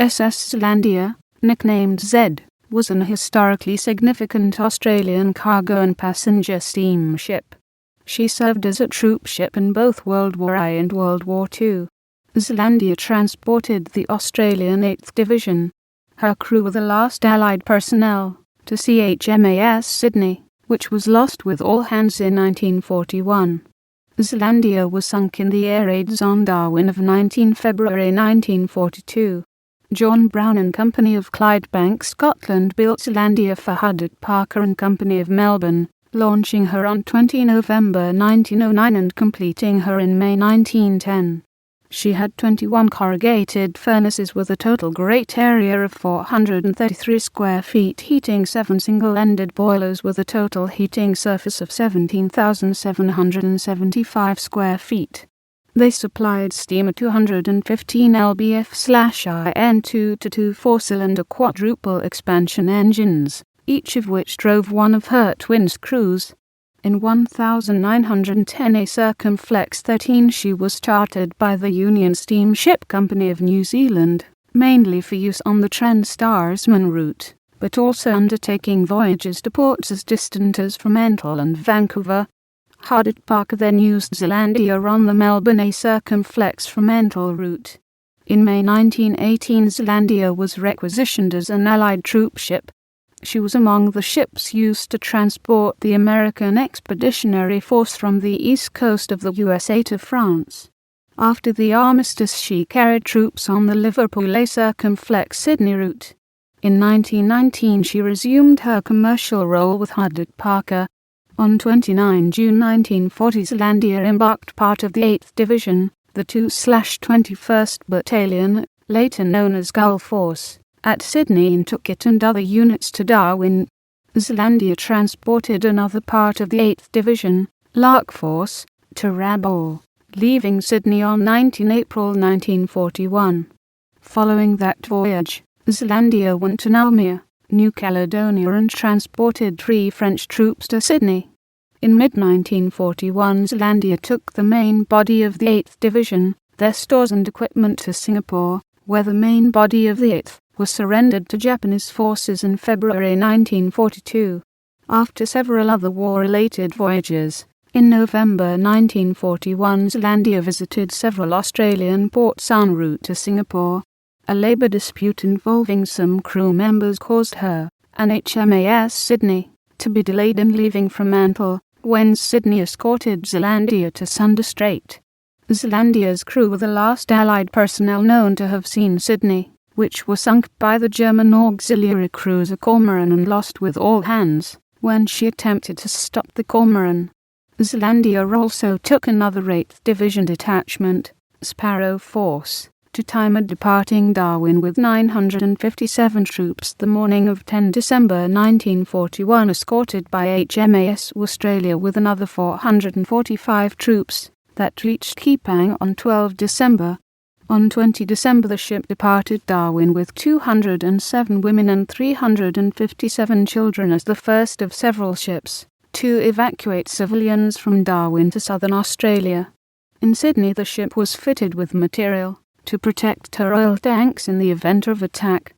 SS Zealandia, nicknamed Z, was an historically significant Australian cargo and passenger steamship. She served as a troopship in both World War I and World War II. Zealandia transported the Australian 8th Division, her crew were the last Allied personnel, to see HMAS Sydney, which was lost with all hands in 1941. Zealandia was sunk in the air raids on Darwin of 19 February 1942. Brown Company of Clydebank, Scotland built Zealandia for Huddart, Parker and Company of Melbourne, launching her on 20 November 1909 and completing her in May 1910. She had 21 corrugated furnaces with a total grate area of 433 square feet, heating 7 single-ended boilers with a total heating surface of 17,775 square feet. They supplied steam at 215 lbf/IN 2-2 4-cylinder quadruple expansion engines, each of which drove one of her twin screws. In 1910 a Circumflex 13 she was chartered by the Union Steamship Company of New Zealand, mainly for use on the Trans-Tasman route, but also undertaking voyages to ports as distant as Fremantle and Vancouver. Huddart Parker then used Zealandia on the Melbourne A Circumflex Fremantle route. In May 1918 Zealandia was requisitioned as an Allied troopship. She was among the ships used to transport the American Expeditionary Force from the east coast of the USA to France. After the armistice she carried troops on the Liverpool A Circumflex Sydney route. In 1919 she resumed her commercial role with Huddart Parker. On 29 June 1940 Zealandia embarked part of the 8th Division, the 2/21st Battalion, later known as Gulf Force, at Sydney and took it and other units to Darwin. Zealandia transported another part of the 8th Division, Lark Force, to Rabaul, leaving Sydney on 19 April 1941. Following that voyage, Zealandia went to Naumea, New Caledonia and transported 3 French troops to Sydney. In mid-1941 Zealandia took the main body of the 8th Division, their stores and equipment to Singapore, where the main body of the 8th was surrendered to Japanese forces in February 1942. After several other war-related voyages, in November 1941 Zealandia visited several Australian ports en route to Singapore. A labour dispute involving some crew members caused her, and HMAS Sydney, to be delayed in leaving Fremantle, when Sydney escorted Zealandia to Sunder Strait. Zealandia's crew were the last Allied personnel known to have seen Sydney, which was sunk by the German auxiliary cruiser Cormoran and lost with all hands when she attempted to stop the Cormoran. Zealandia also took another 8th Division detachment, Sparrow Force, to time at departing Darwin with 957 troops the morning of 10 December 1941, escorted by HMAS Australia with another 445 troops, that reached Keepang on 12 December. On 20 December the ship departed Darwin with 207 women and 357 children as the first of several ships to evacuate civilians from Darwin to southern Australia. In Sydney the ship was fitted with material to protect her oil tanks in the event of attack.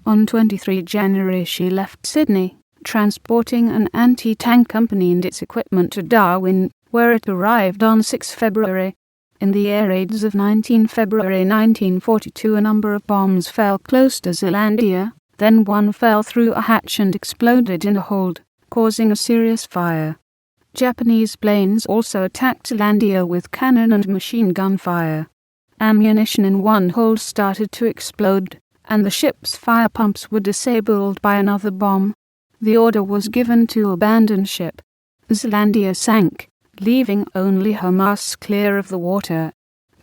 On 23 January she left Sydney, transporting an anti-tank company and its equipment to Darwin, where it arrived on 6 February. In the air raids of 19 February 1942 a number of bombs fell close to Zealandia, then one fell through a hatch and exploded in a hold, causing a serious fire. Japanese planes also attacked Zealandia with cannon and machine gun fire. Ammunition in one hold started to explode, and the ship's fire pumps were disabled by another bomb. The order was given to abandon ship. Zealandia sank, leaving only her masts clear of the water.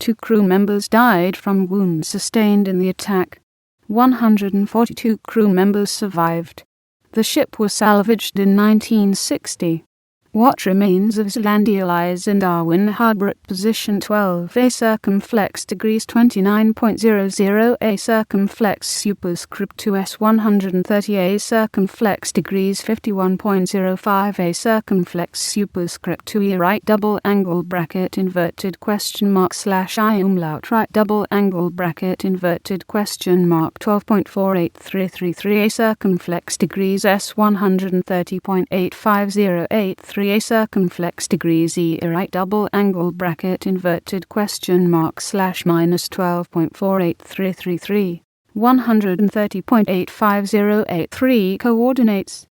2 crew members died from wounds sustained in the attack. 142 crew members survived. The ship was salvaged in 1960. What remains of Zealandia lies in Darwin Harbour at position 12A circumflex degrees 29.00A circumflex superscript 2S 130A circumflex degrees 51.05A circumflex superscript 2E right double angle bracket inverted question mark / I umlaut right double angle bracket inverted question mark 12.48333A circumflex degrees S 130.85083 A circumflex degrees E right double angle bracket inverted question mark / minus 12.48333 130.85083 coordinates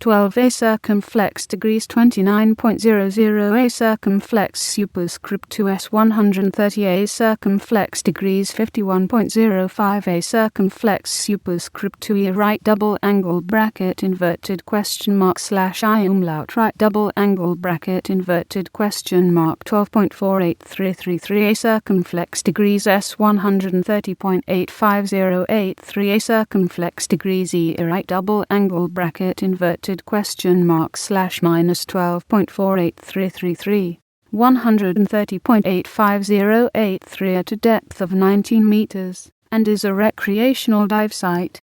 12A circumflex degrees 29.00A circumflex superscript 2S 130A circumflex degrees 51.05A circumflex superscript 2E right double angle bracket inverted question mark / I umlaut right double angle bracket inverted question mark 12.48333A circumflex degrees S 130.85083 A circumflex degrees E right double angle bracket inverted question mark / minus 12.48333 130.85083 at a depth of 19 meters, and is a recreational dive site.